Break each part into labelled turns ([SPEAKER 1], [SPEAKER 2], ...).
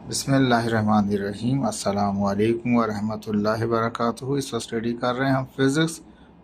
[SPEAKER 1] बिस्मिल्लाहिर्रहमानिर्रहीम अस्सलामु अलैकुम वरहमतुल्लाहि वबरकातुहू। इस वक्त स्टडी कर रहे हैं हम फिज़िक्स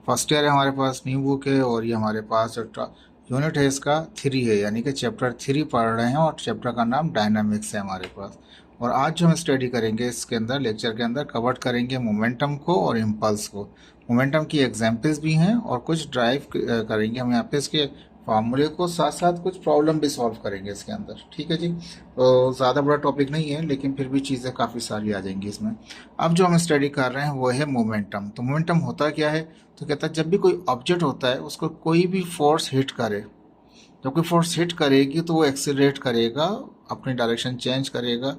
[SPEAKER 1] फर्स्ट ईयर है, हमारे पास न्यू बुक है और ये हमारे पास जो यूनिट है इसका 3 है, यानी कि चैप्टर 3 पढ़ रहे हैं और चैप्टर का नाम डायनामिक्स है हमारे पास। और आज जो हम स्टडी करेंगे इसके अंदर लेक्चर के अंदर कवर करेंगे मोमेंटम को और इम्पल्स को। मोमेंटम की एग्जाम्पल्स भी हैं और कुछ ड्राइव करेंगे हम यहाँ पे इसके फार्मूले को, साथ साथ कुछ प्रॉब्लम भी सॉल्व करेंगे इसके अंदर। ठीक है जी। तो ज़्यादा बड़ा टॉपिक नहीं है लेकिन फिर भी चीज़ें काफ़ी सारी आ जाएंगी इसमें। अब जो हम स्टडी कर रहे हैं वो है मोमेंटम। तो मोमेंटम होता क्या है? तो कहता है जब भी कोई ऑब्जेक्ट होता है उसको कोई भी फोर्स हिट करे, जब कोई फोर्स हिट करेगी तो वो एक्सीलरेट करेगा, अपनी डायरेक्शन चेंज करेगा,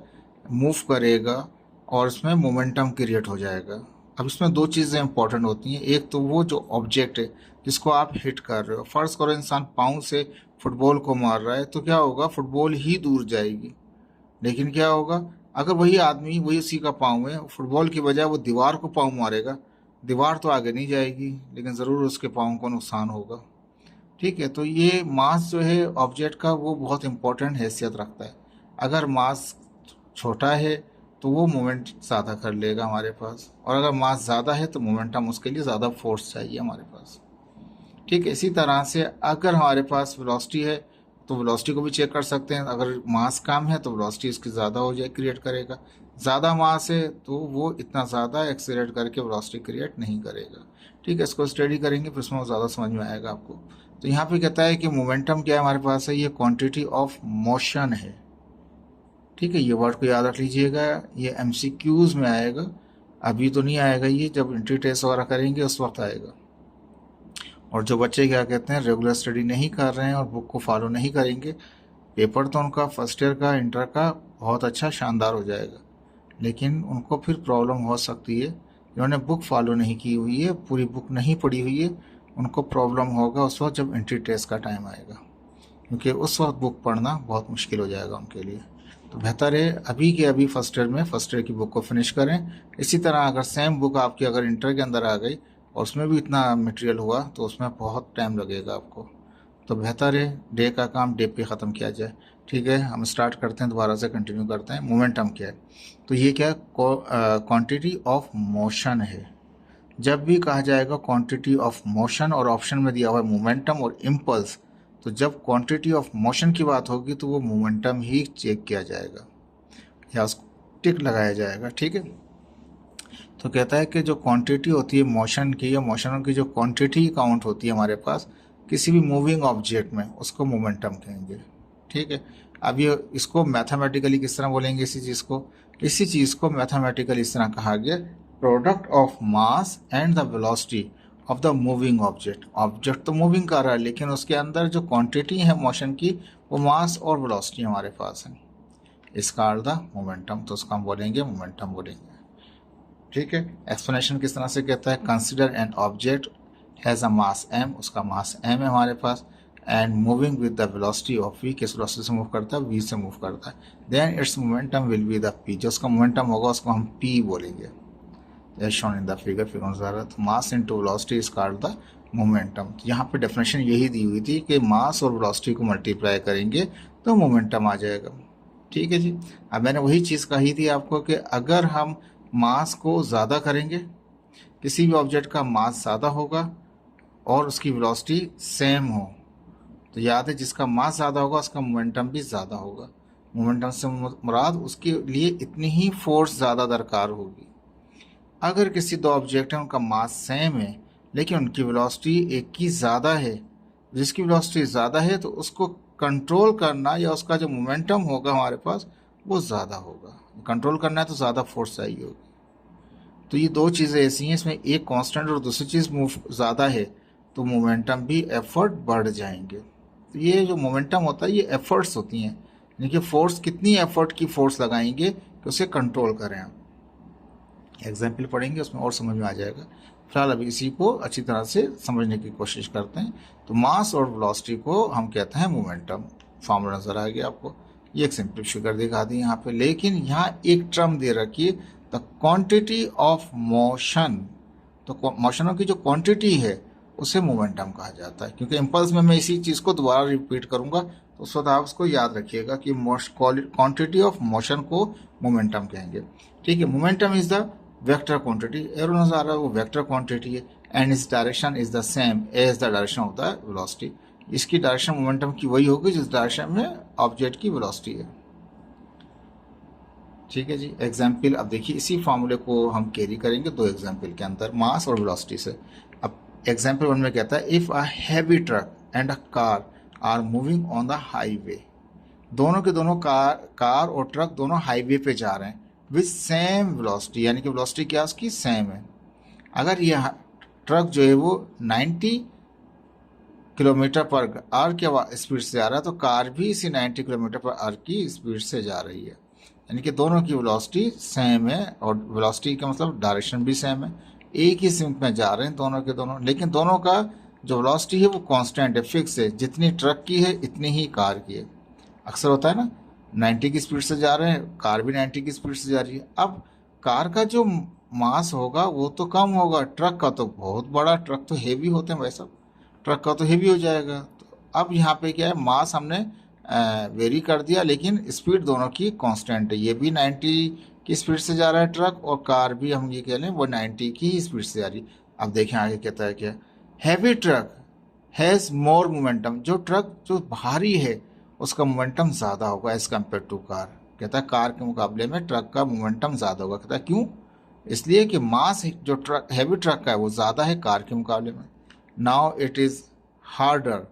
[SPEAKER 1] मूव करेगा और उसमें मोमेंटम क्रिएट हो जाएगा। अब इसमें दो चीज़ें इंपॉर्टेंट होती हैं। एक तो वो जो ऑब्जेक्ट है जिसको आप हिट कर रहे हो, फर्ज करो इंसान पाँव से फुटबॉल को मार रहा है तो क्या होगा, फुटबॉल ही दूर जाएगी। लेकिन क्या होगा, अगर वही आदमी वही उसी का पाँव है, फुटबॉल की बजाय वो दीवार को पाँव मारेगा, दीवार तो आगे नहीं जाएगी लेकिन ज़रूर उसके पाँव को नुकसान होगा। ठीक है। तो ये मास जो है ऑब्जेक्ट का वो बहुत इंपॉर्टेंट हैसियत रखता है। अगर मास छोटा है तो वो मोमेंट ज़्यादा कर लेगा हमारे पास, और अगर मास ज़्यादा है तो मोमेंटम उसके लिए ज़्यादा फोर्स चाहिए हमारे पास। ठीक है। इसी तरह से अगर हमारे पास वेलोसिटी है तो वेलोसिटी को भी चेक कर सकते हैं। अगर मास कम है तो वेलोसिटी इसकी ज़्यादा हो जाए, क्रिएट करेगा। ज़्यादा मास है तो वो इतना ज़्यादा एक्सीलरेट करके वेलोसिटी क्रिएट नहीं करेगा। ठीक है। इसको स्टडी करेंगे फिर उसमें ज़्यादा समझ में आएगा आपको। तो यहाँ पे कहता है कि मोमेंटम क्या है हमारे पास है, ये क्वांटिटी ऑफ मोशन है। ठीक है। ये वर्ड को याद रख लीजिएगा, ये एमसीक्यूज में आएगा, अभी तो नहीं आएगा, ये जब एंट्री टेस्ट वगैरह करेंगे उस वक्त आएगा। और जो बच्चे क्या कहते हैं रेगुलर स्टडी नहीं कर रहे हैं और बुक को फॉलो नहीं करेंगे, पेपर तो उनका फर्स्ट ईयर का इंटर का बहुत अच्छा शानदार हो जाएगा, लेकिन उनको फिर प्रॉब्लम हो सकती है। जिन्होंने बुक फॉलो नहीं की हुई है, पूरी बुक नहीं पढ़ी हुई है, उनको प्रॉब्लम होगा उस वक्त जब एंट्री टेस्ट का टाइम आएगा, क्योंकि उस वक्त बुक पढ़ना बहुत मुश्किल हो जाएगा उनके लिए। तो बेहतर है अभी के अभी फर्स्ट ईयर में फर्स्ट ईयर की बुक को फिनिश करें। इसी तरह अगर सेम बुक आपकी अगर इंटर के अंदर आ गई और उसमें भी इतना मटेरियल हुआ तो उसमें बहुत टाइम लगेगा आपको। तो बेहतर है डे का काम डे पे ख़त्म किया जाए। ठीक है। हम स्टार्ट करते हैं, दोबारा से कंटिन्यू करते हैं। मोमेंटम क्या है? तो ये क्या क्वांटिटी ऑफ मोशन है। जब भी कहा जाएगा क्वांटिटी ऑफ मोशन और ऑप्शन में दिया हुआ है मोमेंटम और इम्पल्स, तो जब क्वांटिटी ऑफ मोशन की बात होगी तो वो मोमेंटम ही चेक किया जाएगा या उसको टिक लगाया जाएगा। ठीक है। तो कहता है कि जो क्वांटिटी होती है मोशन की या मोशनों की जो क्वांटिटी काउंट होती है हमारे पास किसी भी मूविंग ऑब्जेक्ट में, उसको मोमेंटम कहेंगे। ठीक है। अब ये इसको मैथमेटिकली किस तरह बोलेंगे इसी चीज़ को मैथमेटिकली इस तरह कहा गया, product of mass and the velocity of the moving object. Object तो मूविंग कर रहा है लेकिन उसके अंदर जो क्वांटिटी है मोशन की वो मास और वेलोसिटी हमारे पास है, इसका अर्थ मोमेंटम। तो उसका हम बोलेंगे मोमेंटम बोलेंगे। ठीक है। एक्सप्लेनेशन किस तरह से कहता है, consider an object has a mass m, उसका मास m है हमारे पास, and moving with the velocity of v, किस वेलोसिटी से मूव करता है, v से मूव करता है। Then it's momentum will be the p, जो उसका मोमेंटम होगा उसको हम p बोलेंगे, as shown in the figure. तो mass into velocity is called the momentum. यहाँ पे डेफिनेशन यही दी हुई थी कि मास और वेलोसिटी को मल्टीप्लाई करेंगे तो मोमेंटम आ जाएगा। ठीक है जी। अब मैंने वही चीज़ कही थी आपको कि अगर हम मास को ज़्यादा करेंगे, किसी भी ऑब्जेक्ट का मास ज़्यादा होगा और उसकी वेलोसिटी सेम हो, तो याद है जिसका मास ज़्यादा होगा उसका मोमेंटम भी ज़्यादा होगा। मोमेंटम से मुराद उसके लिए इतनी ही फोर्स ज़्यादा दरकार होगी। अगर किसी दो ऑब्जेक्ट हैं उनका मास सेम है लेकिन उनकी वेलोसिटी एक की ज़्यादा है, जिसकी वेलोसिटी ज़्यादा है तो उसको कंट्रोल करना या उसका जो मोमेंटम होगा हमारे पास वो ज़्यादा होगा। कंट्रोल करना है तो ज़्यादा फोर्स चाहिए होगी। तो ये दो चीज़ें ऐसी हैं, इसमें एक कांस्टेंट और दूसरी चीज़ मूव ज़्यादा है तो मोमेंटम भी एफर्ट बढ़ जाएंगे। तो ये जो मोमेंटम होता है ये एफर्ट्स होती हैं, यानी कि फोर्स कितनी एफर्ट की फोर्स लगाएंगे कि उसे कंट्रोल करें। हम एग्जाम्पल पढ़ेंगे उसमें और समझ में आ जाएगा। फिलहाल अभी इसी को अच्छी तरह से समझने की कोशिश करते हैं। तो मास और वेलोसिटी को हम कहते हैं मोमेंटम। फॉर्मूला नज़र आ गया आपको, ये एक सिंपल फिगर दिखा दी यहाँ पे, लेकिन यहाँ एक टर्म दे रखी है द क्वांटिटी ऑफ मोशन। तो मोशनों की जो क्वांटिटी है उसे मोमेंटम कहा जाता है। क्योंकि इम्पल्स में मैं इसी चीज़ को दोबारा रिपीट करूंगा, तो उस वक्त आप उसको याद रखिएगा कि क्वांटिटी ऑफ मोशन को मोमेंटम कहेंगे। ठीक है, momentum is the vector quantity, arrow नजर आ रहा है वो वेक्टर क्वांटिटी है, एंड इस direction is the same as the direction of the velocity. इसकी डायरेक्शन मोमेंटम की वही होगी जिस डायरेक्शन में ऑब्जेक्ट की वेलोसिटी है। ठीक है जी, एग्जाम्पल अब देखिए इसी फॉर्मूले को हम कैरी करेंगे दो एग्जाम्पल के अंदर, मास और वेलोसिटी से। अब एग्जाम्पल 1 में कहता है if a heavy truck and a car are moving on the highway, दोनों के दोनों कार और ट्रक दोनों हाईवे पे जा रहे हैं विथ सेम वेलोसिटी, यानी कि वेलोसिटी क्या उसकी सेम है। अगर यह ट्रक जो है वो 90 किलोमीटर पर आवर के स्पीड से आ रहा है, तो कार भी इसी 90 किलोमीटर पर आवर की स्पीड से जा रही है, यानी कि दोनों की वेलोसिटी सेम है, और वेलोसिटी का मतलब डायरेक्शन भी सेम है, एक ही सिंक में जा रहे हैं दोनों के दोनों, लेकिन दोनों का जो वेलोसिटी है वो कांस्टेंट है, फिक्स है, जितनी ट्रक की है इतनी ही कार की है। अक्सर होता है ना, 90 की स्पीड से जा रहे हैं, कार भी 90 की स्पीड से जा रही है। अब कार का जो मास होगा वो तो कम होगा, ट्रक का तो बहुत बड़ा, ट्रक तो हेवी होते हैं भाई साहब, ट्रक का तो हेवी हो जाएगा। तो अब यहाँ पे क्या है, मास हमने वेरी कर दिया, लेकिन स्पीड दोनों की कांस्टेंट है, ये भी 90 की स्पीड से जा रहा है ट्रक, और कार भी हम ये कह लें वो 90 की ही स्पीड से जा रही है। अब देखें आगे कहता है क्या, heavy truck has more momentum, जो ट्रक जो भारी है उसका मोमेंटम ज़्यादा होगा एज कम्पेयर टू कार। कहता है कार के मुकाबले में ट्रक का मोमेंटम ज़्यादा होगा। कहता है क्यों, इसलिए कि मास जो ट्रक हैवी ट्रक का है वो ज़्यादा है कार के मुकाबले में। Now it is harder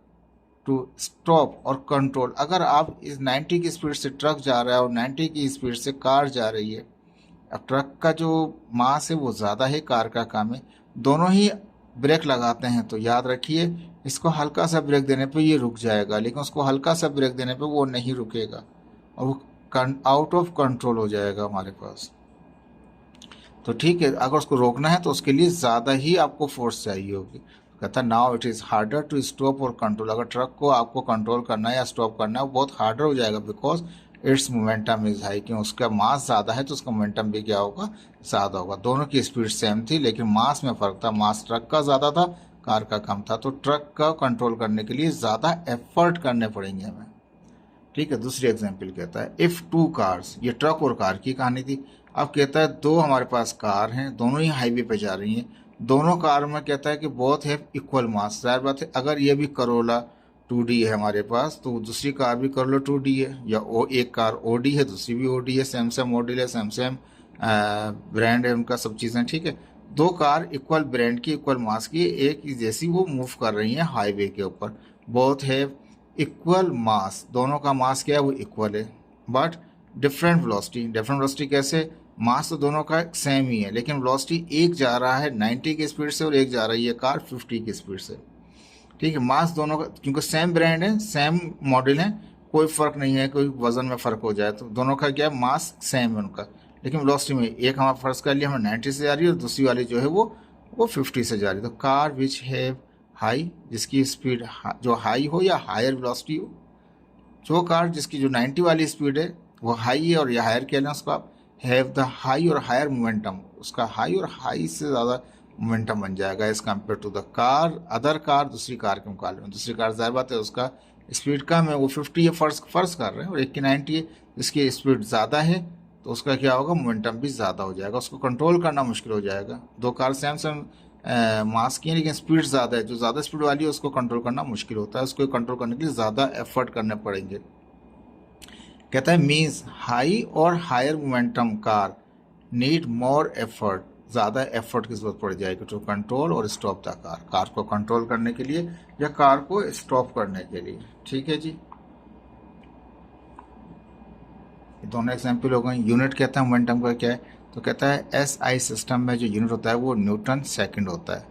[SPEAKER 1] to stop और कंट्रोल, अगर आप इस 90 की स्पीड से ट्रक जा रहा है और 90 की स्पीड से कार जा रही है, अब ट्रक का जो मास है वो ज़्यादा है, कार का कम है, दोनों ही ब्रेक लगाते हैं, तो याद रखिए इसको हल्का सा ब्रेक देने पे ये रुक जाएगा, लेकिन उसको हल्का सा ब्रेक देने पे वो नहीं रुकेगा और वो आउट ऑफ कंट्रोल हो जाएगा हमारे पास। तो ठीक है, अगर उसको रोकना है तो उसके लिए ज़्यादा ही आपको फोर्स चाहिए होगी। कहता है now it is harder to stop और कंट्रोल, अगर ट्रक को आपको कंट्रोल करना है या स्टॉप करना है वो बहुत हार्डर हो जाएगा, because it's momentum is high, क्यों उसका मास ज़्यादा है तो उसका मोमेंटम भी क्या होगा, ज़्यादा होगा। दोनों की स्पीड सेम थी लेकिन मास में फ़र्क था, मास ट्रक का ज़्यादा था कार का कम था, तो ट्रक का कंट्रोल करने के लिए ज़्यादा एफर्ट करने पड़ेंगे हमें। ठीक है, दूसरी एग्जाम्पल कहता है इफ़ टू कार्स, ये ट्रक और कार की कहानी थी। अब कहता है दो हमारे पास कार हैं, दोनों ही हाईवे पे जा रही हैं, दोनों कार में कहता है कि बोथ है इक्वल मास। जाहिर बात है अगर ये भी करोला 2D है हमारे पास, तो दूसरी कार भी करोला 2D है, या वो एक कार OD है दूसरी भी OD है, सेम सेम मॉडल है, सेम सेम ब्रांड है उनका, सब चीज़ें ठीक है। दो कार इक्वल ब्रांड की इक्वल मास की एक ही जैसी वो मूव कर रही हैं हाईवे के ऊपर, बोथ है इक्वल मास, दोनों का मास क्या है वो इक्वल है, but different velocity. Different velocity कैसे, मास तो दोनों का सेम ही है लेकिन वेलोसिटी एक जा रहा है 90 की स्पीड से और एक जा रही है कार 50 की स्पीड से। ठीक है, मास दोनों का क्योंकि सेम ब्रांड है सेम मॉडल है, कोई फर्क नहीं है, कोई वजन में फर्क हो जाए तो दोनों का क्या है, मास सेम है उनका, लेकिन वेलोसिटी में एक हमारा फर्ज कर लिया हमें 90 से जा रही है और दूसरी वाली जो है वो 50 से जा रही है। तो कार विच है हाई, जिसकी स्पीड जो हाई हो या हायर वेलोसिटी हो, जो कार जिसकी जो 90 वाली स्पीड है वो हाई है और या हायर कह लें उसको आप, हैव द हाई और हायर मोमेंटम, उसका हाई और हाई से ज़्यादा मोमेंटम बन जाएगा as compare to the car other car, दूसरी कार के मुकाबले में। दूसरी कार जाहिर बात है उसका स्पीड कम है, वो 50 है फर्ज कर रहे हैं, और एक की 90 है, जिसकी स्पीड ज़्यादा है तो उसका क्या होगा, मोमेंटम भी ज़्यादा हो जाएगा, उसको कंट्रोल करना मुश्किल हो जाएगा। दो कार सेम सेम मास की है लेकिन स्पीड ज़्यादा है, जो ज़्यादा स्पीड वाली है उसको कंट्रोल करना मुश्किल होता है, उसको कंट्रोल करने के लिए ज़्यादा एफर्ट करने पड़ेंगे। कहता है मीन्स हाई और higher momentum car need more effort, ज़्यादा एफर्ट की जरूरत पड़ जाएगी टू कंट्रोल और स्टॉप द कार, कार को कंट्रोल करने के लिए या कार को स्टॉप करने के लिए। ठीक है जी, दोनों एग्जाम्पल हो गए। यूनिट कहता है मोमेंटम का क्या है, तो कहता है SI सिस्टम में जो यूनिट होता है वो न्यूटन सेकंड होता है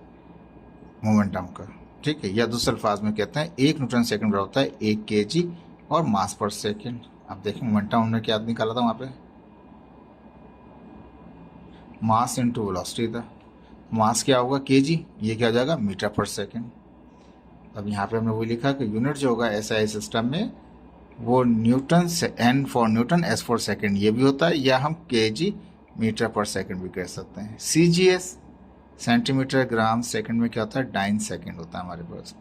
[SPEAKER 1] मोमेंटम का। ठीक है, या दूसरे अल्फाज में कहते हैं 1 न्यूटन सेकंड बराबर होता है 1 kg और मास पर सेकंड। अब देखिए मोमेंटम हमने क्या निकाला था वहाँ पे, मास इंटू वेलोसिटी था, मास क्या होगा kg, ये क्या हो जाएगा मीटर पर सेकंड। अब यहाँ पे हमने वो लिखा कि यूनिट जो होगा SI सिस्टम में वो न्यूटन से N for Newton, S for second ये भी होता है, या हम kg मीटर पर सेकंड भी कह सकते हैं। सेंटीमीटर ग्राम सेकंड में क्या होता है, डाइन सेकंड होता है हमारे पास।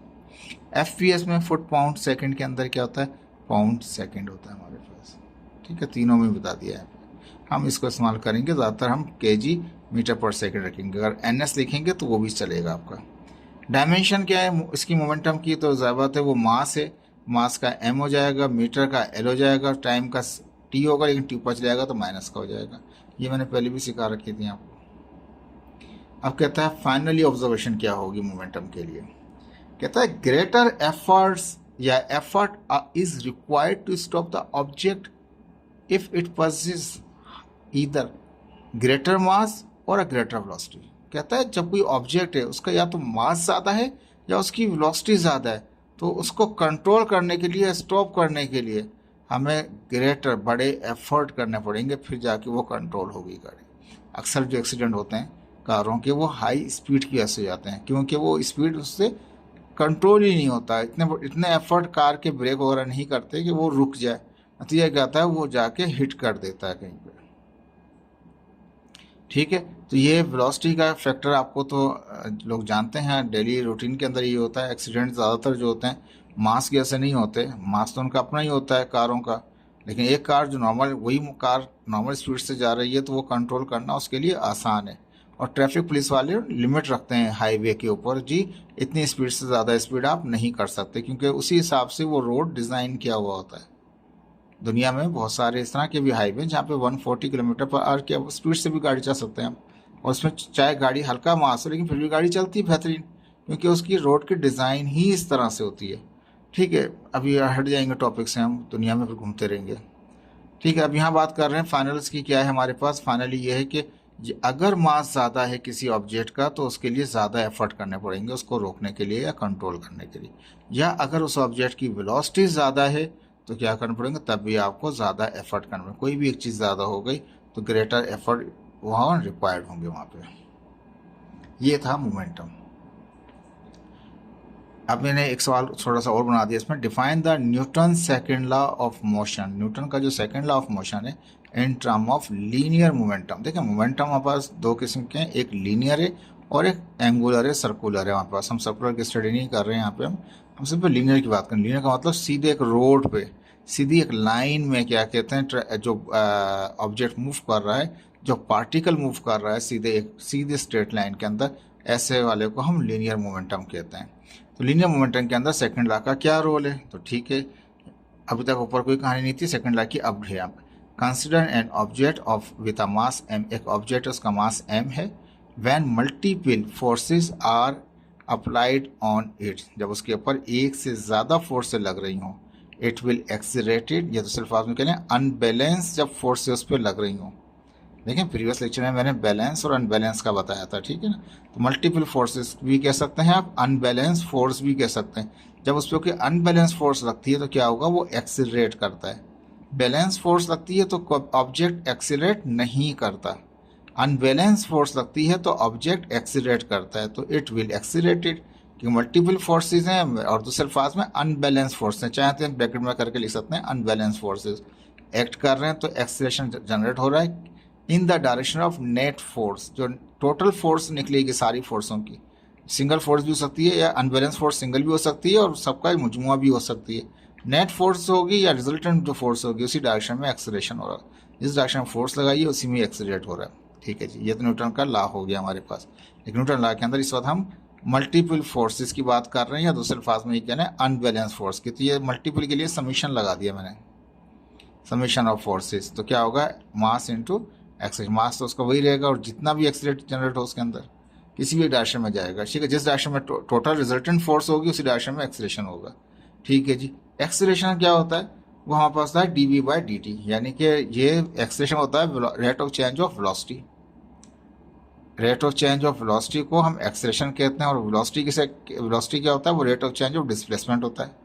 [SPEAKER 1] FPS में फुट पाउंड सेकंड के अंदर क्या होता है, पाउंड सेकंड होता है हमारे पास। ठीक है, तीनों में बता दिया है। हम इसको इस्तेमाल करेंगे, ज़्यादातर हम kg मीटर पर सेकंड रखेंगे। अगर NS लिखेंगे तो वो भी चलेगा आपका। डायमेंशन क्या है इसकी मोमेंटम की, तो ज़ाहिर बात है वो मास है, मास का m हो जाएगा, मीटर का l हो जाएगा, टाइम का t होगा, लेकिन t ऊपर चलेगा तो माइनस का हो जाएगा। ये मैंने पहले भी सिखा रखी थी आपको। अब कहता है फाइनली ऑब्जर्वेशन क्या होगी मोमेंटम के लिए। कहता है ग्रेटर एफर्ट्स या effort is required to stop the object if it possess either greater mass और अ ग्रेटर वेलोसिटी। कहता है जब कोई ऑब्जेक्ट है उसका या तो मास ज़्यादा है या उसकी वेलोसिटी ज़्यादा है, तो उसको कंट्रोल करने के लिए, स्टॉप करने के लिए हमें ग्रेटर बड़े एफर्ट करने पड़ेंगे, फिर जाके वो कंट्रोल होगी गाड़ी। अक्सर जो एक्सीडेंट होते हैं कारों के वो हाई स्पीड की वजह से जाते हैं, क्योंकि वो स्पीड उससे कंट्रोल ही नहीं होता। इतने एफर्ट कार के ब्रेक वगैरह नहीं करते कि वो रुक जाए। नतीजा क्या आता है, वो जाके हिट कर देता है कहीं पे। ठीक है, तो ये वेलोसिटी का फैक्टर आपको तो लोग जानते हैं, डेली रूटीन के अंदर ये होता है। एक्सीडेंट ज़्यादातर जो होते हैं मास की वजह से नहीं होते, मास तो उनका अपना ही होता है कारों का, लेकिन एक कार जो वही कार नॉर्मल स्पीड से जा रही है तो वो कंट्रोल करना उसके लिए आसान है। और ट्रैफिक पुलिस वाले लिमिट रखते हैं हाईवे के ऊपर, जी इतनी स्पीड से ज़्यादा स्पीड आप नहीं कर सकते, क्योंकि उसी हिसाब से वो रोड डिज़ाइन किया हुआ होता है। दुनिया में बहुत सारे इस तरह के भी हाईवे जहाँ पे 140 किलोमीटर पर आवर की स्पीड से भी गाड़ी चल सकते हैं हम, और उसमें चाहे गाड़ी हल्का मास हो लेकिन फिर भी गाड़ी चलती है बेहतरीन, क्योंकि उसकी रोड की डिज़ाइन ही इस तरह से होती है। ठीक है, अभी हट जाएंगे टॉपिक से, हम दुनिया में फिर घूमते रहेंगे। ठीक है, अब यहाँ बात कर रहे हैं फाइनल्स की। क्या है हमारे पास फाइनली ये है कि अगर मास ज़्यादा है किसी ऑब्जेक्ट का तो उसके लिए ज़्यादा एफर्ट करने पड़ेंगे उसको रोकने के लिए या कंट्रोल करने के लिए, या अगर उस ऑब्जेक्ट की वेलोसिटी ज़्यादा है तो क्या करना पड़ेगा, तब भी आपको ज़्यादा एफर्ट करना पड़ेगा। कोई भी एक चीज़ ज़्यादा हो गई तो ग्रेटर एफर्ट वहाँ रिक्वायर्ड होंगे वहाँ पे। ये था मोमेंटम। अब मैंने एक सवाल थोड़ा सा और बना दिया इसमें, define the Newton second law of motion. Newton का जो सेकंड लॉ ऑफ मोशन है in term of linear momentum. देखिए मोमेंटम हमारे पास दो किस्म के हैं, एक लीनियर है और एक एंगुलर है, सर्कुलर है हमारे पास। हम सर्कुलर की स्टडी नहीं कर रहे हैं यहाँ पे, हम सिर्फ लीनियर की बात करें। लीनियर का मतलब सीधे एक रोड पे, सीधी एक लाइन में क्या कहते हैं, जो ऑब्जेक्ट मूव कर रहा है, जो पार्टिकल मूव कर रहा है सीधे स्ट्रेट लाइन के अंदर, ऐसे वाले को हम लीनियर मोमेंटम कहते हैं। तो लीनियर मोमेंटम के अंदर सेकंड लॉ का क्या रोल है, तो ठीक है, अभी तक ऊपर कोई कहानी नहीं थी, सेकंड लॉ की अब है। Consider an object of with a mass m, एक ऑब्जेक्ट उसका मास m है, when multiple forces are applied on it, जब उसके ऊपर एक से ज़्यादा फोर्स लग रही हों, इट विल एक्सीलरेटेड, या दूसरे लफ्ज़ में कह लें अनबैलेंस, जब फोर्स उस पर लग रही हों। देखें प्रीवियस लेक्चर में मैंने बैलेंस और अनबैलेंस का बताया था, ठीक है ना। तो मल्टीपल फोर्सेस भी कह सकते हैं आप, अनबैलेंस फोर्स भी कह सकते हैं। जब उस पर कोई अनबैलेंस फोर्स लगती है तो क्या होगा, वो एक्सीलरेट करता है। बैलेंस फोर्स लगती है तो ऑब्जेक्ट एक्सीलरेट नहीं करता, अनबैलेंस फोर्स लगती है तो ऑब्जेक्ट एक्सीलरेट करता है, तो इट विल एक्सीलरेटेड, क्योंकि मल्टीपल फोर्सेज हैं और दूसरे अल्फाज में अनबैलेंस फोर्स हैं, चाहे तो ब्रैकेट में करके लिख सकते हैं अनबैलेंस फोर्सेज एक्ट कर रहे हैं, तो एक्सीलरेशन जनरेट हो रहा है in the direction of net force, जो टोटल फोर्स निकलेगी सारी फोर्सों की। सिंगल फोर्स भी हो सकती है या अनबैलेंस फोर्स सिंगल भी हो सकती है और सबका मजमुआ भी हो सकती है। नेट फोर्स होगी या रिजल्टेंट जो फोर्स होगी उसी डायरेक्शन में एक्सीलरेशन हो रहा है, जिस डायरेक्शन में फोर्स लगाइए उसी में एक्सीलरेट हो रहा है। ठीक है जी, ये तो न्यूटन का लॉ हो गया हमारे पास। लेकिन न्यूटन लॉ के अंदर इस वक्त हम मल्टीपल फोर्सेस की बात कर रहे हैं, या दूसरे अल्फाज में ये कहना है अनबैलेंस फोर्स की। तो ये मल्टीपल के लिए समीशन लगा दिया मैंने, समीशन ऑफ फोर्सेस। तो क्या होगा, मास इंटू एक्सीलरेशन, मास तो उसका वही रहेगा और जितना भी एक्सीलरेट जनरेट हो उसके अंदर किसी भी डायरेक्शन में जाएगा। ठीक है, जिस डायरेक्शन में टोटल रिजल्टेंट फोर्स होगी उसी डायरेक्शन में एक्सीलरेशन होगा। ठीक है जी, एक्सीलरेशन क्या होता है, वो हमारे पास होता है dv/dt, यानी कि ये एक्सीलरेशन होता है rate of change of velocity. Rate of change of velocity को हम एक्सीलरेशन कहते हैं, और वेलोसिटी क्या होता है, वो rate of change of displacement होता है।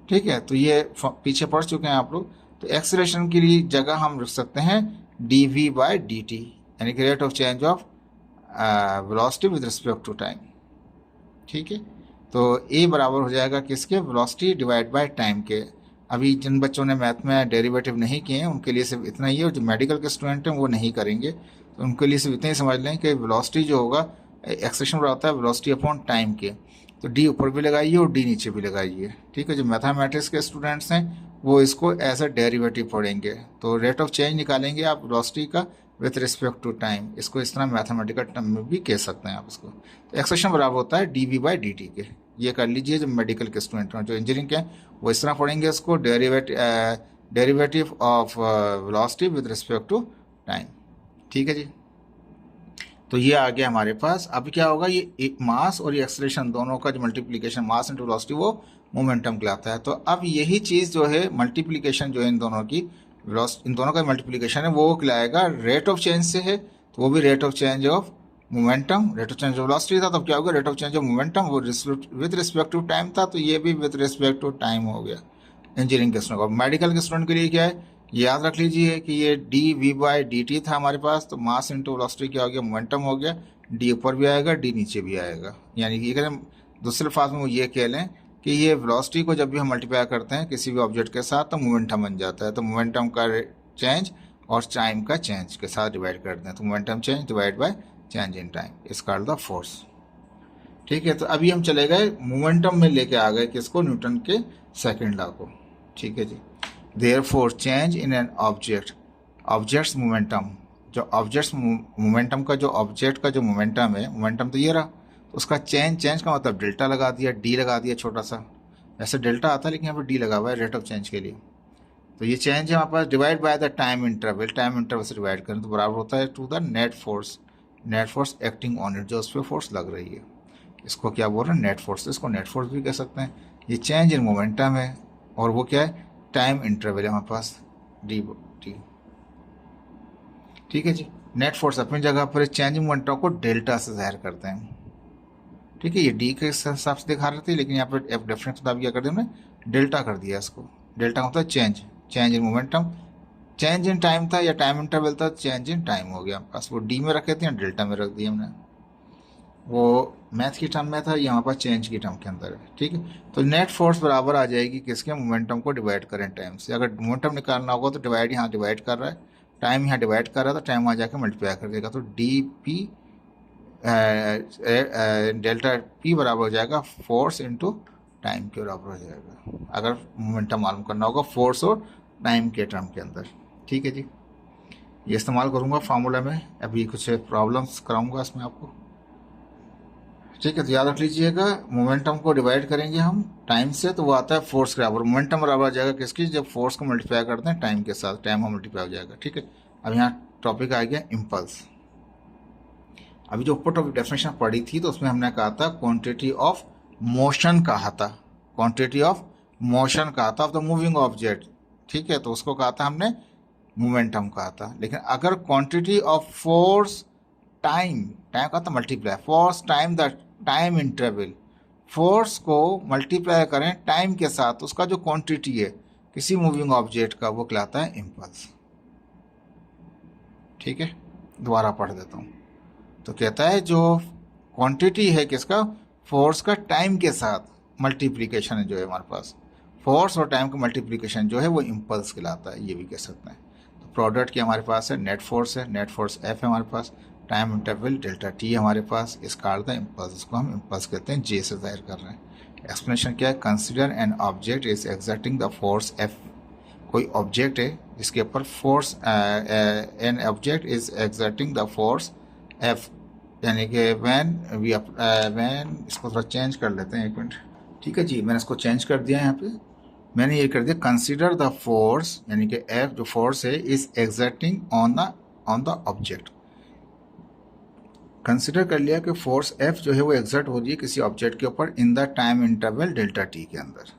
[SPEAKER 1] ठीक है, तो ये पीछे पढ़ चुके हैं आप लोग। तो एक्सीलरेशन के लिए जगह हम रख सकते हैं dv/dt, यानी कि rate of change of velocity with respect to time. ठीक है, तो a बराबर हो जाएगा किसके, वेलोसिटी डिवाइड बाय टाइम के। अभी जिन बच्चों ने मैथ में डेरिवेटिव नहीं किए हैं उनके लिए सिर्फ इतना ही है, और जो मेडिकल के स्टूडेंट हैं वो नहीं करेंगे, तो उनके लिए सिर्फ इतना ही समझ लें कि वेलोसिटी जो होगा एक्सेलेरेशन बराबर होता है वेलोसिटी अपॉन टाइम के, तो डी ऊपर भी लगाइए और डी नीचे भी लगाइए। ठीक है, जो मैथमेटिक्स के स्टूडेंट्स हैं वो इसको एज अ डेरिवेटिव पढ़ेंगे, तो रेट ऑफ चेंज निकालेंगे आप वेलोसिटी का विथ रिस्पेक्ट टू टाइम, इसको इस तरह मैथमेटिकल टर्म में भी कह सकते हैं आप इसको। तो एक्सेलेरेशन बराबर होता है D V by D T के, ये कर लीजिए। जो मेडिकल के स्टूडेंट हैं, जो इंजीनियरिंग के हैं, वो इस तरह पढ़ेंगे इसको, derivative of velocity with respect to time. ठीक है जी, तो ये आ गया हमारे पास। अब क्या होगा, ये एक मास और ये एक्सेलरेशन दोनों का जो मल्टीप्लिकेशन, मास इंटू वेलोसिटी, वो मोमेंटम कहलाता है। तो अब यही चीज़ जो है मल्टीप्लिकेशन जो है इन दोनों की, इन दोनों का मल्टीप्लिकेशन है वो कहलाएगा रेट ऑफ चेंज से है, तो वो भी rate of change of momentum, rate of change of velocity था, तो क्या होगा rate of change of momentum, वो विद रिस्पेक्ट टू टाइम था, तो ये भी विद रिस्पेक्ट टू टाइम हो गया इंजीनियरिंग के स्टूडेंट को। मेडिकल के स्टूडेंट के लिए क्या है, याद रख लीजिए कि ये D V by D T था हमारे पास, तो मास इंटू वेलोसिटी क्या हो गया, मोमेंटम हो गया। डी ऊपर भी आएगा, डी नीचे भी आएगा, यानी कि ये दूसरे फाज में वो ये कह लें कि ये वेलोसिटी को जब भी हम मल्टीप्लाई करते हैं किसी भी ऑब्जेक्ट के साथ तो मोमेंटम बन जाता है, तो मोमेंटम का चेंज और टाइम का चेंज के साथ डिवाइड करते हैं, तो momentum change divide by change in time is called the force. ठीक है, तो अभी हम चले गए मोमेंटम में, लेके आ गए किसको, न्यूटन के सेकेंड लॉ को। ठीक है जी, therefore change in an object, object's momentum, जो ऑब्जेक्ट्स मोमेंटम का जो ऑब्जेक्ट का जो मोमेंटम है, मोमेंटम तो ये रहा, तो उसका चेंज का मतलब डेल्टा लगा दिया, डी लगा दिया छोटा सा, ऐसे डेल्टा आता है लेकिन यहाँ पर डी लगा हुआ है रेट ऑफ चेंज के लिए। तो ये चेंज है हमारे पास, divide by the time interval, time interval से डिवाइड करें तो बराबर होता है to the net force acting on it, जो उस पर फोर्स लग रही है, इसको क्या बोल रहे हैं, नेट फोर्स, इसको नेट फोर्स भी कह सकते हैं। ये चेंज इन मोमेंटम है और वो क्या है, टाइम इंटरवल है हमारे पास, डी टी। ठीक है जी, नेट फोर्स अपनी जगह पर, चेंज इन मोमेंटम को डेल्टा से जाहिर करते हैं। ठीक है, ये डी के हिसाब से दिखा रहे थे लेकिन यहाँ पर एफ डिफरेंस मुताबिक क्या कर दिया हमने, डेल्टा कर दिया इसको। डेल्टा होता है change in momentum, change in time था या टाइम इंटरवल था, चेंज इन टाइम हो गया बस, वो डी में रखे थे या डेल्टा में रख दिया हमने, वो मैथ की टर्म में था, यहाँ पर चेंज की टर्म के अंदर है। ठीक है, तो नेट फोर्स बराबर आ जाएगी किसके, मोमेंटम को डिवाइड करें टाइम से। अगर मोमेंटम निकालना होगा तो डिवाइड यहाँ डिवाइड कर रहा है, टाइम यहाँ डिवाइड कर रहा है, तो टाइम वहाँ जाकर मल्टीप्लाई कर देगा, तो डी पी डेल्टा पी बराबर हो जाएगा फोर्स इंटू टाइम के बराबर हो जाएगा, अगर मोमेंटम मालूम करना होगा फोर्स और टाइम के टर्म के अंदर। ठीक है जी, ये इस्तेमाल करूँगा फार्मूला में, अभी कुछ प्रॉब्लम्स कराऊँगा इसमें आपको। ठीक है, तो याद रख लीजिएगा, मोमेंटम को डिवाइड करेंगे हम टाइम से तो वो आता है फोर्स के बराबर, मोमेंटम बराबर आ जाएगा किसकी, जब फोर्स को मल्टीप्लाई करते हैं टाइम के साथ, टाइम का मल्टीप्लाई हो जाएगा। ठीक है, अब यहाँ टॉपिक आ गया इम्पल्स। अभी जो ऊपर टॉपिक डेफिनेशन पढ़ी थी तो उसमें हमने कहा था क्वांटिटी ऑफ मोशन कहा था, क्वांटिटी ऑफ मोशन कहा था ऑफ द मूविंग ऑब्जेक्ट। ठीक है, तो उसको कहा था हमने मोमेंटम कहा था। लेकिन अगर क्वांटिटी ऑफ फोर्स टाइम का था multiply, force time the time interval, force को मल्टीप्लाई करें टाइम के साथ, उसका जो क्वांटिटी है किसी मूविंग ऑब्जेक्ट का, वो कहलाता है इम्पल्स। ठीक है, दोबारा पढ़ देता हूँ। तो कहता है जो क्वांटिटी है किसका, फोर्स का टाइम के साथ मल्टीप्लिकेशन है जो है हमारे पास, फोर्स और टाइम का मल्टीप्लिकेशन जो है वो इम्पल्स कहलाता है, ये भी कह सकते हैं। तो प्रोडक्ट की हमारे पास है नेट फोर्स एफ है हमारे पास, टाइम इंटरवल डेल्टा टी है हमारे पास, इसका अर्थ है इम्पल्स, इसको हम इम्पल्स कहते हैं, जे से जाहिर कर रहे हैं। एक्सप्लेनेशन क्या है, consider an object is exerting the force F, कोई ऑब्जेक्ट है जिसके ऊपर force, an object is exerting the force F, यानी कि व्हेन इसको थोड़ा चेंज कर लेते हैं, एक मिनट। ठीक है जी, मैंने इसको चेंज कर दिया यहाँ पे, मैंने ये कर दिया कंसिडर द फोर्स, यानी कि एफ जो फोर्स है is exerting on the object. Consider कर लिया कि फोर्स एफ जो है वो एक्सर्ट हो रही है किसी ऑब्जेक्ट के ऊपर in the time interval delta T के अंदर।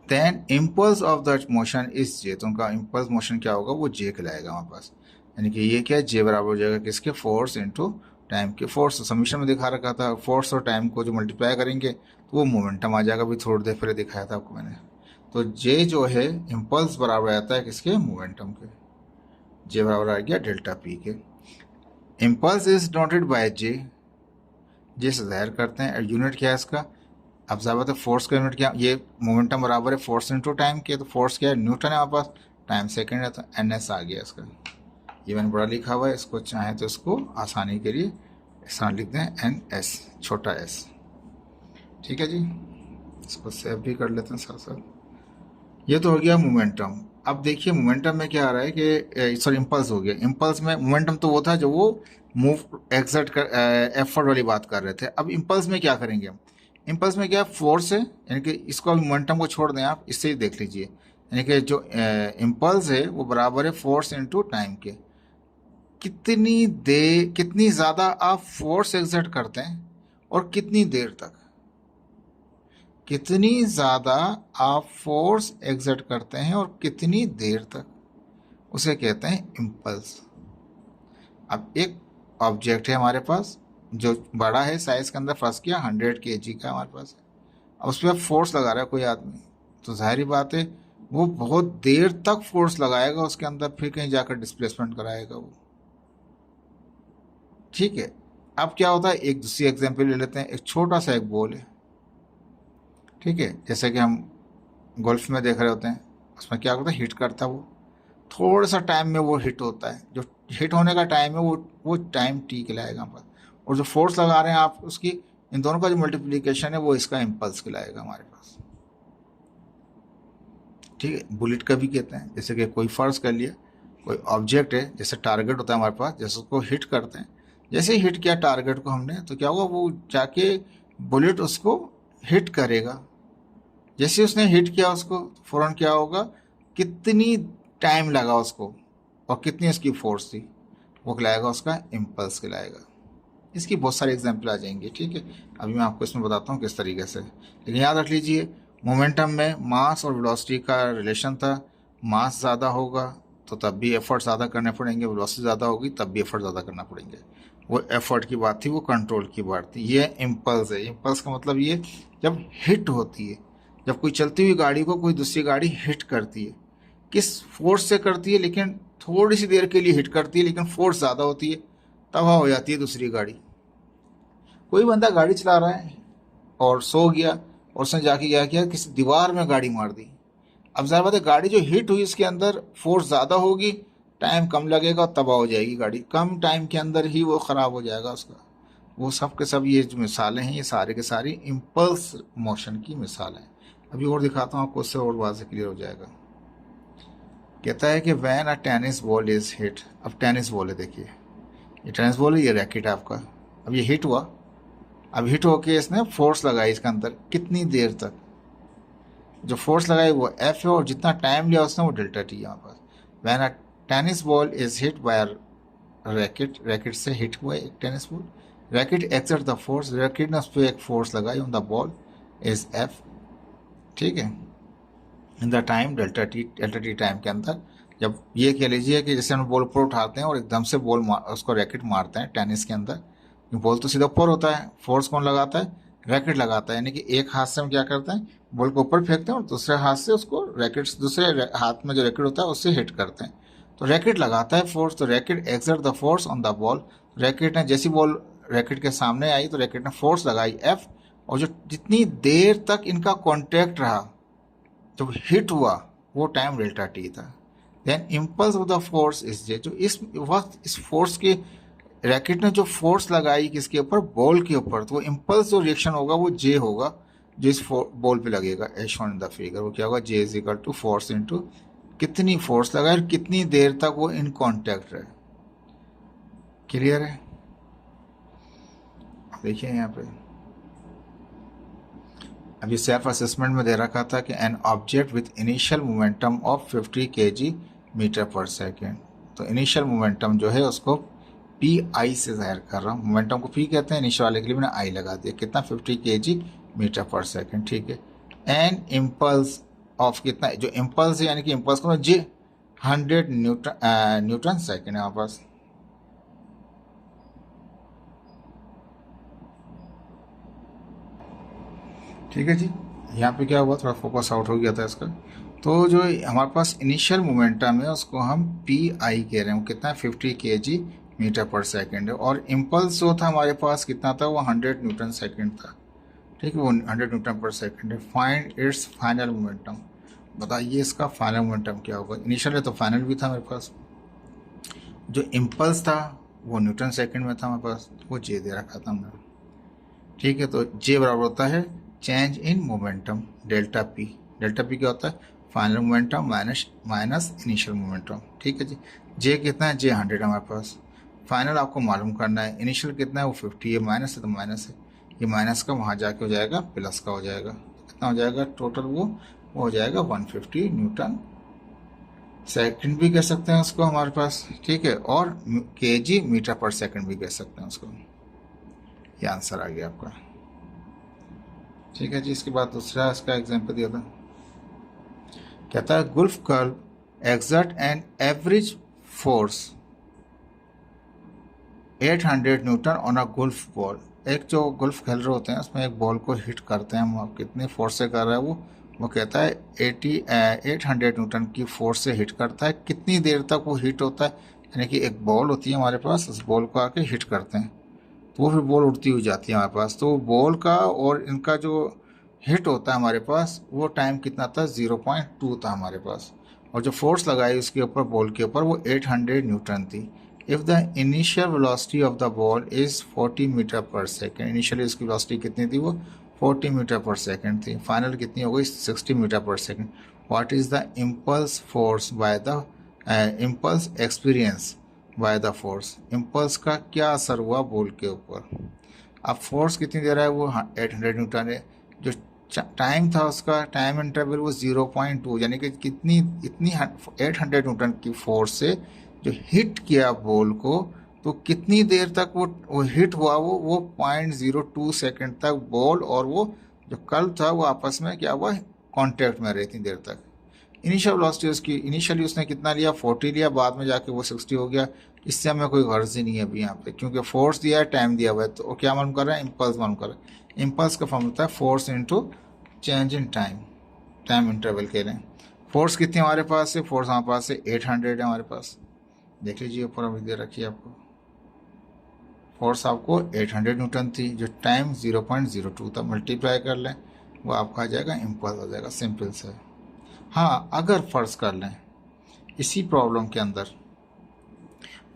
[SPEAKER 1] Then impulse of the motion is J, तो उनका इम्पल्स मोशन क्या होगा, वो जे कहलाएगा हमारे पास, यानी कि ये क्या है, जे बराबर हो जाएगा किसके, फोर्स इंटू टाइम के। फोर्स समीशन में दिखा रखा था, फोर्स और टाइम को जो मल्टीप्लाई करेंगे तो वो मोमेंटम आ जाएगा, अभी थोड़ी देर पहले दिखाया था आपको मैंने। तो जे जो है इम्पल्स बराबर आता है किसके, मोमेंटम के, जे बराबर आ गया डेल्टा पी के। Impulse is noted by J से जाहिर करते हैं। यूनिट क्या है इसका, अब ज़्यादा फोर्स का यूनिट क्या, ये मोमेंटम बराबर है फोर्स इंटू टाइम के, तो फोर्स क्या है, न्यूटन है हमारे पास, टाइम सेकंड है तो एन एस आ गया इसका, ये मैंने बड़ा लिखा हुआ है, इसको चाहे तो इसको आसानी के लिए इस तरह लिख दें एन एस, छोटा एस। ठीक है जी, इसको सेव भी कर लेते हैं साथ साथ। ये तो हो गया मोमेंटम। अब देखिए मोमेंटम में क्या आ रहा है कि सॉरी इम्पल्स हो गया। इम्पल्स में मोमेंटम तो वो था जो वो मूव एक्सर्ट कर एफर्ट वाली बात कर रहे थे। अब इम्पल्स में क्या करेंगे हम? इम्पल्स में क्या फोर्स है, यानी कि इसको अभी मोमेंटम को छोड़ दें, आप इससे ही देख लीजिए। यानी कि जो इम्पल्स है वो बराबर है फोर्स इनटू टाइम के। कितनी ज़्यादा आप फोर्स एक्सर्ट करते हैं और कितनी देर तक, कितनी ज़्यादा आप फोर्स एक्सर्ट करते हैं और कितनी देर तक, उसे कहते हैं इम्पल्स। अब एक ऑब्जेक्ट है हमारे पास जो बड़ा है साइज के अंदर, फर्स्ट किया 100 kg का हमारे पास है। अब उस पर फोर्स लगा रहा है कोई आदमी, तो जाहिर बात है वो बहुत देर तक फोर्स लगाएगा उसके अंदर, फिर कहीं जाकर डिस्प्लेसमेंट कराएगा वो। ठीक है, अब क्या होता है, एक दूसरी एग्जांपल ले लेते हैं। एक छोटा सा एक बॉल है, ठीक है, जैसे कि हम गोल्फ में देख रहे होते हैं, उसमें क्या होता है, हिट करता है वो, थोड़ा सा टाइम में वो हिट होता है। जो हिट होने का टाइम है वो टाइम टी कहलाएगा हमारे पास। और जो फोर्स लगा रहे हैं आप उसकी, इन दोनों का जो मल्टीप्लिकेशन है वो इसका इम्पल्स कहलाएगा हमारे पास। ठीक है, बुलेट का भी कहते हैं। जैसे कि कोई फर्ज कर लिया, कोई ऑब्जेक्ट है, जैसे टारगेट होता है हमारे पास, जैसे उसको हिट करते हैं, जैसे ही हिट किया टारगेट को हमने, तो क्या होगा, वो जाके बुलेट उसको हिट करेगा। जैसे उसने हिट किया उसको, फौरन क्या होगा, कितनी टाइम लगा उसको और कितनी उसकी फोर्स थी, वो कहलाएगा उसका इम्पल्स कहलाएगा। इसकी बहुत सारे एग्जाम्पल आ जाएंगे। ठीक है, अभी मैं आपको इसमें बताता हूँ किस तरीके से। लेकिन याद रख लीजिए, मोमेंटम में मास और वेलोसिटी का रिलेशन था। मास ज़्यादा होगा तो तब भी एफर्ट ज़्यादा करने पड़ेंगे, वेलोसिटी ज़्यादा होगी तब भी एफर्ट ज़्यादा करना पड़ेंगे। वो एफर्ट की बात थी, वो कंट्रोल की बात थी। ये इम्पल्स है। इम्पल्स का मतलब ये, जब हिट होती है, जब कोई चलती हुई गाड़ी को कोई दूसरी गाड़ी हिट करती है, किस फोर्स से करती है, लेकिन थोड़ी सी देर के लिए हिट करती है, लेकिन फोर्स ज़्यादा होती है, तबाह हो जाती है दूसरी गाड़ी। कोई बंदा गाड़ी चला रहा है और सो गया, और उसने जाके क्या किया, किसी दीवार में गाड़ी मार दी। अब ज़ाहिर बात है गाड़ी जो हिट हुई उसके अंदर फोर्स ज़्यादा होगी, टाइम कम लगेगा और तबाह हो जाएगी गाड़ी, कम टाइम के अंदर ही वो ख़राब हो जाएगा उसका। वो सब के सब ये जो मिसालें हैं, ये सारे के सारी इम्पल्स मोशन की मिसाल हैं। अभी और दिखाता हूँ आपको, उससे और वाज़ेह क्लियर हो जाएगा। कहता है कि when a tennis ball is hit. अब टेनिस बॉल है, देखिए ये टेनिस बॉल है, ये रैकेट है आपका। अब ये हिट हुआ, अब हिट होके इसने फोर्स लगाई इसके अंदर, कितनी देर तक, जो फोर्स लगाई वो एफ है, और जितना टाइम लिया उसने वो डेल्टा टी यहाँ पर। When a tennis ball is hit by racket, racket से हिट हुआ एक tennis ball, racket exert the force, racket ने उस पर एक फोर्स लगाई on the ball, is F. ठीक है, इन the time delta T time के अंदर। जब ये कह लीजिए कि जैसे हम बॉल ऊपर उठाते हैं और एकदम से उसको रैकेट मारते हैं टेनिस के अंदर, बॉल तो सीधा ऊपर होता है, फोर्स कौन लगाता है, रैकेट लगाता है। यानी कि एक हाथ से हम क्या करते हैं, बॉल को ऊपर फेंकते हैं और दूसरे हाथ से उसको रैकेट, दूसरे हाथ में जो रैकेट होता है उससे हिट करते हैं। तो रैकेट लगाता है फोर्स, तो racket exert the force on the ball. Racket ने जैसी बॉल रैकेट के सामने आई तो रैकेट ने फोर्स लगाई एफ, और जो जितनी देर तक इनका कॉन्टैक्ट रहा, जब हिट हुआ, वो टाइम डेल्टा टी था। Then impulse of the force is J, जो इस वक्त इस फोर्स के, रैकेट ने जो फोर्स लगाई किसके ऊपर, बॉल के ऊपर, तो वो इम्पल्स जो रिएक्शन होगा वो जे होगा, जो इस बॉल पे लगेगा as shown in the figure. वो क्या होगा, J is equal to force into कितनी फोर्स लगाए और कितनी देर तक वो इन कांटेक्ट रहे। क्लियर है? देखिए यहाँ पे अभी सेल्फ असेसमेंट में दे रखा था कि an object with initial momentum of 50 kg metre per second. तो इनिशियल मोमेंटम जो है उसको पी आई से जाहिर कर रहा हूँ। मोमेंटम को पी कहते हैं, इनिशियल वाले के लिए मैंने आई लगा दिया। कितना, 50 kg मीटर पर सेकेंड। ठीक है, एन इम्पल्स ऑफ कितना, जो इम्पल्स है यानी कि इम्पल्स को जे 100 न्यूटन सेकेंड है हमारे पास। ठीक है जी, यहाँ पे क्या हुआ, थोड़ा फोकस आउट हो गया था इसका। तो जो हमारे पास इनिशियल मोमेंटम है उसको हम पी आई कह रहे हैं, वो कितना है, 50 kg मीटर पर सेकेंड है। और इम्पल्स जो था हमारे पास कितना था, वो 100 न्यूटन सेकेंड था। ठीक है, वो 100 न्यूटन पर सेकेंड है। फाइंड इट्स फाइनल मोमेंटम, बताइए इसका फाइनल मोमेंटम क्या होगा। इनिशियल है तो फाइनल भी था मेरे पास। जो इम्पल्स था वो न्यूटन सेकंड में था हमारे पास, वो जे दे रखा था हमने। ठीक है, तो जे बराबर होता है change in momentum delta P. Delta P क्या होता है? Final momentum minus initial momentum. ठीक है जी। जे कितना है? जे 100 है हमारे पास। फाइनल आपको मालूम करना है, इनिशियल कितना है? वो 50 है, माइनस है तो माइनस है। ये माइनस का वहाँ जाके हो जाएगा प्लस का हो जाएगा, तो कितना हो जाएगा टोटल? वो हो जाएगा 150 न्यूटन सेकंड भी कह सकते हैं उसको हमारे पास। ठीक है, और केजी मीटर पर सेकंड भी कह सकते हैं उसको। ये आंसर आ गया आपका। ठीक है जी। इसके बाद दूसरा इसका एग्जांपल दिया था, कहता है Gulf curve exert an average force 800 Newton on a Gulf ball. एक जो गुल्फ खेल रहे होते हैं उसमें एक बॉल को हिट करते हैं हम, कितनी फोर्स से कर रहा है वो कहता है 800 न्यूटन की फोर्स से हिट करता है। कितनी देर तक वो हिट होता है? यानी कि एक बॉल होती है हमारे पास, उस बॉल को आके हिट करते हैं तो वो फिर बॉल उड़ती हुई जाती है हमारे पास। तो बॉल का और इनका जो हिट होता है हमारे पास, वो टाइम कितना था? 0.2 था हमारे पास। और जो फोर्स लगाई उसके ऊपर, बॉल के ऊपर, वो 800 न्यूटन थी। If the initial velocity of the ball is 40 metre per second, initially उसकी वेलोसिटी कितनी थी? वो 40 मीटर पर सेकेंड थी। फाइनल कितनी हो गई? 60 metre per second. What is the impulse force by the impulse experience by the force? Impulse का क्या असर हुआ बॉल के ऊपर? अब फोर्स कितनी दे रहा है? वो 800 न्यूटन है। जो टाइम था उसका, टाइम इंटरवल वो 0.2, यानी कि कितनी इतनी 800 न्यूटन की फोर्स से जो हिट किया बॉल को, तो कितनी देर तक वो हिट हुआ? वो 0.02 सेकेंड तक बॉल और वो जो कर्व था वो आपस में क्या हुआ? कांटेक्ट में रहे इतनी देर तक। इनिशियल वेलोसिटी उसकी, इनिशियली उसने कितना लिया? 40 लिया, बाद में जाके वो 60 हो गया। इससे हमें कोई गर्ज ही नहीं है अभी यहाँ पे, क्योंकि फोर्स दिया है, टाइम दिया हुआ है। तो क्या मालूम कर रहा है? इम्पल्स मालूम कर रहा है। इम्पल्स का फॉर्म होता है force into change in time, time interval के लिए। फोर्स कितनी हमारे पास है? फोर्स हमारे पास है 800 है हमारे पास। देख लीजिए ऊपर अभी दे रखी है आपको, फोर्स आपको 800 न्यूटन थी, जो टाइम 0.02 था। मल्टीप्लाई कर लें, वो आपका आ जाएगा इम्पल्स आ जाएगा, सिंपल से। हाँ, अगर फर्ज कर लें इसी प्रॉब्लम के अंदर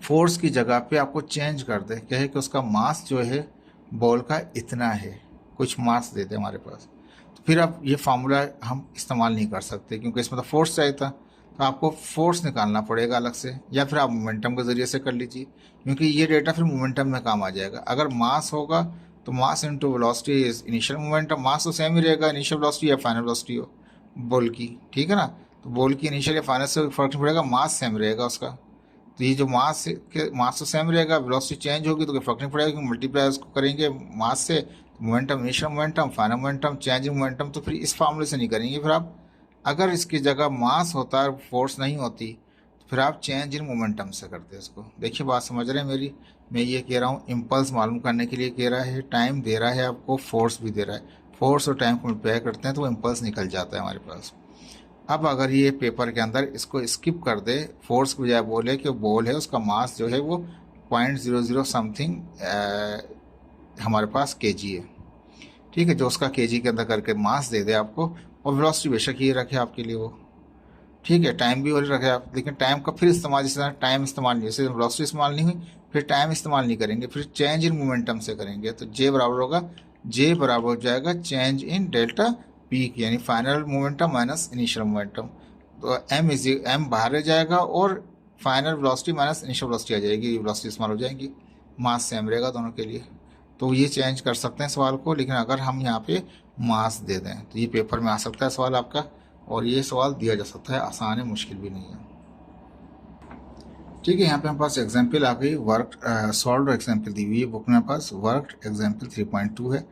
[SPEAKER 1] फोर्स की जगह पे आपको चेंज कर दे, कहे कि उसका मास जो है बॉल का इतना है, कुछ मास दे दे हमारे पास, तो फिर अब ये फार्मूला हम इस्तेमाल नहीं कर सकते, क्योंकि इसमें तो फोर्स चाहिए था। तो आपको फोर्स निकालना पड़ेगा अलग से, या फिर आप मोमेंटम के ज़रिए से कर लीजिए, क्योंकि ये डेटा फिर मोमेंटम में काम आ जाएगा। अगर मास होगा तो mass into velocity is initial momentum, mass तो सेम ही रहेगा, इनिशियल वेलोसिटी या फाइनल वेलोसिटी हो बॉल की। ठीक है ना? तो बॉल की इनिशियल या फाइनल से फर्क नहीं पड़ेगा, मास सेम रहेगा उसका। तो ये जो मास तो सेम रहेगा, वेलोसिटी चेंज होगी तो कोई फर्क नहीं पड़ेगा, क्योंकि मल्टीप्लाई उसको करेंगे मास से। Momentum initial momentum, final momentum, change in momentum, तो फिर इस फार्मूले से नहीं करेंगे। फिर आप अगर इसकी जगह मास होता है, फोर्स नहीं होती, तो फिर आप चेंज इन मोमेंटम से करते हैं इसको। देखिए बात समझ रहे हैं मेरी? मैं ये कह रहा हूँ इम्पल्स मालूम करने के लिए कह रहा है, टाइम दे रहा है आपको, फोर्स भी दे रहा है। फोर्स और टाइम को मल्टीप्लाई करते हैं तो वो इम्पल्स निकल जाता है हमारे पास। अब अगर ये पेपर के अंदर इसको स्किप कर दे, फोर्स के बजाय बोले कि बॉल है उसका मास जो है वो 0.00 समथिंग हमारे पास केजी है। ठीक है, जो उसका केजी के अंदर करके मास दे दे आपको, और वेलोसिटी बेशक ये रखे आपके लिए वो। ठीक है, टाइम भी वही रखे आप, लेकिन टाइम का फिर इस्तेमाल, जिस तरह टाइम इस्तेमाल नहीं, जैसे वेलोसिटी इस्तेमाल नहीं हुई, फिर टाइम इस्तेमाल नहीं करेंगे, फिर चेंज इन मोमेंटम से करेंगे। तो जे बराबर होगा, जे बराबर हो जाएगा चेंज इन डेल्टा पी की, यानी final momentum minus initial momentum. तो एम बाहर रह जाएगा और final velocity minus initial velocity आ जाएगी, वेलोसिटी इस्तेमाल हो जाएगी, मास सेम रहेगा दोनों के लिए। तो ये चेंज कर सकते हैं सवाल को, लेकिन अगर हम यहाँ पे मास दे दें तो ये पेपर में आ सकता है सवाल आपका, और ये सवाल दिया जा सकता है, आसान है, मुश्किल भी नहीं है। ठीक है, यहाँ पे हमारे पास एग्जाम्पल आ गई, वर्क सॉल्व एग्जाम्पल दी हुई है बुक में हमारे पास। वर्क एग्जाम्पल 3.2 है,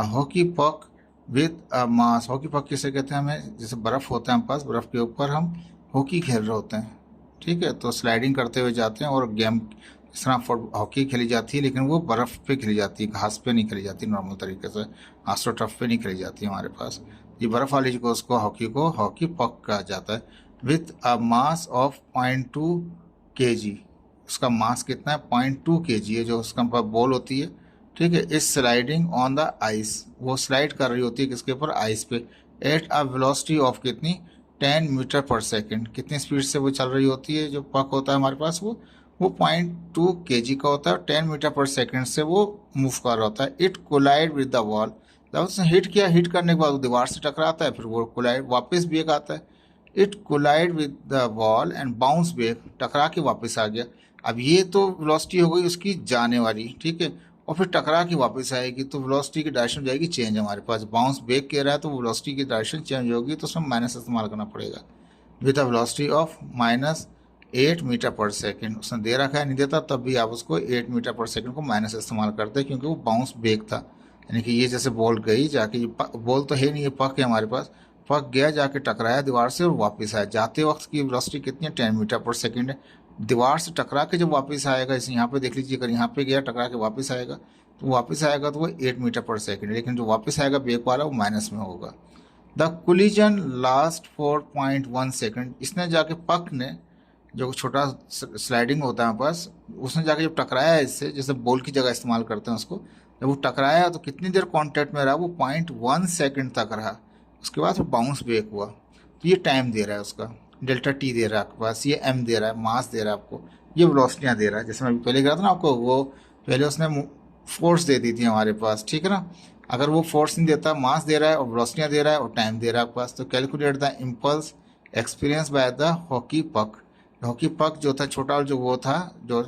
[SPEAKER 1] हॉकी पक विद मास। हॉकी पक किसे कहते हैं? हमें जैसे बर्फ़ होता है हमारे पास, बर्फ़ के ऊपर हम हॉकी खेल रहे होते हैं। ठीक है, तो स्लाइडिंग करते हुए जाते हैं, और गेम इस तरह हॉकी खेली जाती है, लेकिन वो बर्फ़ पे खेली जाती है, घास पे नहीं खेली जाती नॉर्मल तरीके से, आस्ट्रो टर्फ पे नहीं खेली जाती है हमारे पास। ये बर्फ़ वाली को उसको हॉकी पक कहा जाता है। With a mass of 0.2 kg, उसका मास कितना है? 0.2 kg है जो उसका बॉल होती है। ठीक है, इस स्लाइडिंग ऑन द आइस, वो स्लाइड कर रही होती है किसके ऊपर? आइस पे। एट अ वेलोसिटी ऑफ कितनी? 10 मीटर पर सेकेंड। कितनी स्पीड से वो चल रही होती है जो पक होता है हमारे पास? वो वो 0.2 kg का होता है, 10 मीटर पर सेकेंड से वो मूव कर रहा होता है। It collide with the wall, जब उसने हिट किया, हिट करने के बाद वो दीवार से टकराता है, फिर वो कोलाइड वापस बैक आता है। It collide with the wall and bounce back, टकरा के वापस आ गया। अब ये तो वेलोसिटी हो गई उसकी जाने वाली, ठीक है, और फिर टकरा के वापस आएगी तो वेलोसिटी की डायरेक्शन हो जाएगी चेंज। हमारे पास बाउंस बैक कह रहा है तो वेलोसिटी की डायरेक्शन चेंज होगी, तो उसमें माइनस इस्तेमाल करना पड़ेगा। With a velocity of -8 metre per second, उसने दे रखा है, नहीं देता तब भी आप उसको 8 मीटर पर सेकेंड को माइनस इस्तेमाल करते हैं, क्योंकि वो बाउंस बैक था। यानी कि ये जैसे बॉल गई जाके, बॉल तो है नहीं, ये पक है हमारे पास, पक गया, जाके टकराया दीवार से और वापस आया। जाते वक्त की वेलोसिटी कितनी है, 10 मीटर पर सेकेंड है। दीवार से टकरा के जब वापस आएगा, जैसे यहाँ पे देख लीजिए, अगर यहाँ पे गया टकरा के वापस आएगा, तो वापस आएगा तो वो 8 मीटर पर सेकेंड है, लेकिन जो वापस आएगा बैक वाला वो माइनस में होगा। द कोलिजन लास्ट 4.1 सेकेंड, इसने जाके पक ने, जो छोटा स्लाइडिंग होता है हमारे पास, उसने जाके जब टकराया इससे, जैसे बॉल की जगह इस्तेमाल करते हैं उसको, जब वो टकराया तो कितनी देर कांटेक्ट में रहा, वो 0.1 सेकेंड तक रहा। उसके बाद वो बाउंस बैक हुआ। तो ये टाइम दे रहा है उसका, डेल्टा टी दे रहा है आपके पास, ये एम दे रहा है, मास दे रहा है आपको, ये वेलोसिटियाँ दे रहा है। जैसे मैं पहले कहा था ना आपको, वो पहले उसने फोर्स दे दी थी हमारे पास, ठीक है ना। अगर वो फोर्स नहीं देता, मास दे रहा है और वेलोसिटियाँ दे रहा है और टाइम दे रहा है आपके पास। तो calculate the impulse experience by the hockey पक। हॉकी पक जो था छोटा, और जो वो था जो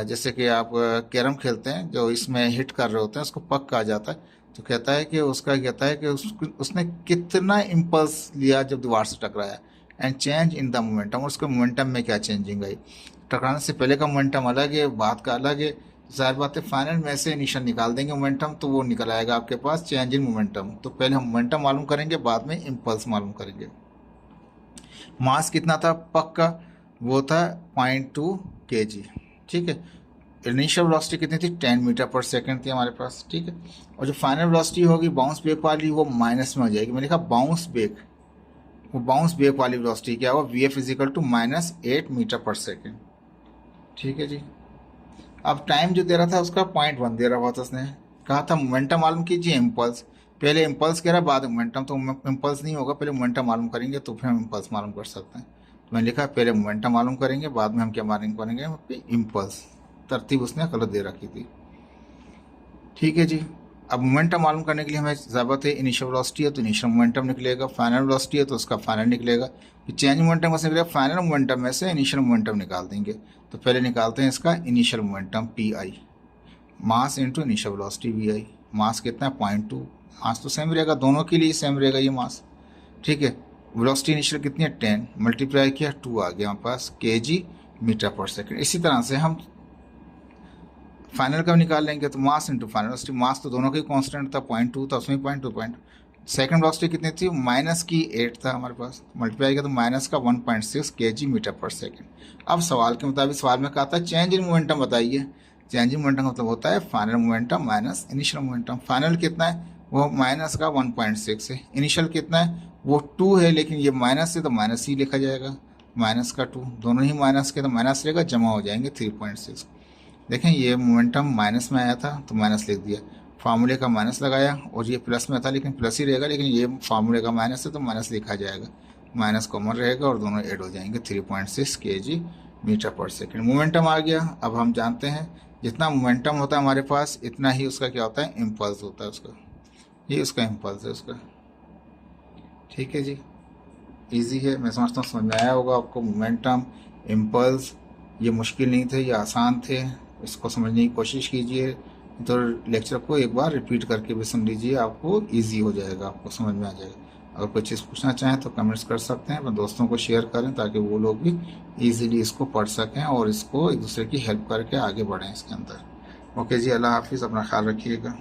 [SPEAKER 1] जैसे कि आप कैरम खेलते हैं, जो इसमें हिट कर रहे होते हैं, उसको पक कहा जाता है। तो कहता है कि उसका कहता है कि उसने कितना इम्पल्स लिया जब दीवार से टकराया, and change in the momentum, और उसके मोमेंटम में क्या चेंजिंग आई। टकराने से पहले का मोमेंटम अलग है, बात का अलग है। जाहिर बात है फाइनल में से इनिशियल निकाल देंगे मोमेंटम, तो वो निकल आएगा आपके पास चेंज इन मोमेंटम। तो पहले हम मोमेंटम मालूम करेंगे, बाद में इम्पल्स मालूम करेंगे। मास कितना था पक का, वो था 0.2 kg, ठीक है। इनिशियल वेलोसिटी कितनी थी, 10 मीटर पर सेकेंड थी हमारे पास, ठीक है। और जो फाइनल वेलोसिटी होगी बाउंस बैक वाली, वो माइनस में हो जाएगी। मैंने लिखा बाउंस बैक, वो बाउंस बैक वाली वेलोसिटी क्या होगा, V F equal to -8 metre per second, ठीक है जी। अब टाइम जो दे रहा था उसका 0.1 दे रहा हुआ था, उसने कहा था मोमेंटम मालूम कीजिए, इम्पल्स। पहले इम्पल्स कह रहा बाद मोमेंटम, तो इम्पल्स नहीं होगा, पहले मोमेंटम मालूम करेंगे तो फिर हम इम्पल्स मालूम कर सकते हैं। तो मैंने लिखा पहले मोमेंटम मालूम करेंगे, बाद में हम क्या मालूम करेंगे, इम्पल्स। तरतीब उसने गलत दे रखी थी, ठीक है जी। अब मोमेंटम मालूम करने के लिए हमें ज़रूरत है, इनिशियल वेलोसिटी है तो इनिशियल मोमेंटम निकलेगा, फाइनल वेलोसिटी है तो उसका फाइनल निकलेगा। फिर चेंज मोमेंटम कैसे निकलेगा, फाइनल मोमेंटम में से इनिशियल मोमेंटम निकाल देंगे। तो पहले निकालते हैं इसका initial momentum P I, mass into initial velocity V I. Mass कितना है 0.2, मास तो सेम रहेगा, दोनों के लिए सेम रहेगा ये मास, ठीक है। वेलोसिटी इनिशियल कितनी है 10, मल्टीप्लाई किया 2 आ गया हमारे पास kg मीटर पर सेकेंड। इसी तरह से हम फाइनल का निकाल लेंगे, तो मास इंटू फाइनल वेलोसिटी, मास तो दोनों का ही कांस्टेंट था, 0.2 था, उसमें 0.2 सेकेंड वेलोसिटी कितनी थी, -8 था हमारे पास, मल्टीप्लाई किया तो माइनस का 1.6 kg मीटर पर सेकेंड। अब सवाल के मुताबिक, सवाल में कहा था चेंज इन मोमेंटम बताइए। चेंज इन मोमेंटम मतलब होता है final momentum minus initial momentum. Final कितना है, वो माइनस का 1.6 है। इनिशियल कितना है, वो 2 है, लेकिन ये माइनस है तो माइनस ही लिखा जाएगा, माइनस का 2, दोनों ही माइनस के तो माइनस रहेगा, जमा हो जाएंगे 3.6। देखें ये मोमेंटम माइनस में आया था तो माइनस लिख दिया, फार्मूले का माइनस लगाया, और ये प्लस में था लेकिन प्लस ही रहेगा, लेकिन ये फार्मूले का माइनस है तो माइनस लिखा जाएगा, माइनस कॉमन रहेगा और दोनों ऐड हो जाएंगे, 3.6 kg metre per second. Momentum आ गया। अब हम जानते हैं जितना मोमेंटम होता है हमारे पास, इतना ही उसका क्या होता है, इम्पल्स होता है उसका, ये उसका इम्पल्स है उसका, ठीक है जी। ईजी है, मैं समझता हूँ समझ में आया होगा आपको। मोमेंटम, इम्पल्स, ये मुश्किल नहीं थे, ये आसान थे, इसको समझने की कोशिश कीजिए। तो लेक्चर को एक बार रिपीट करके भी सुन लीजिए, आपको इजी हो जाएगा, आपको समझ में आ जाएगा। अगर कोई चीज़ पूछना चाहें तो कमेंट्स कर सकते हैं, अपने दोस्तों को शेयर करें ताकि वो लोग भी इजीली इसको पढ़ सकें और इसको एक दूसरे की हेल्प करके आगे बढ़ें इसके अंदर। ओके जी, अल्लाह हाफिज़, अपना ख्याल रखिएगा।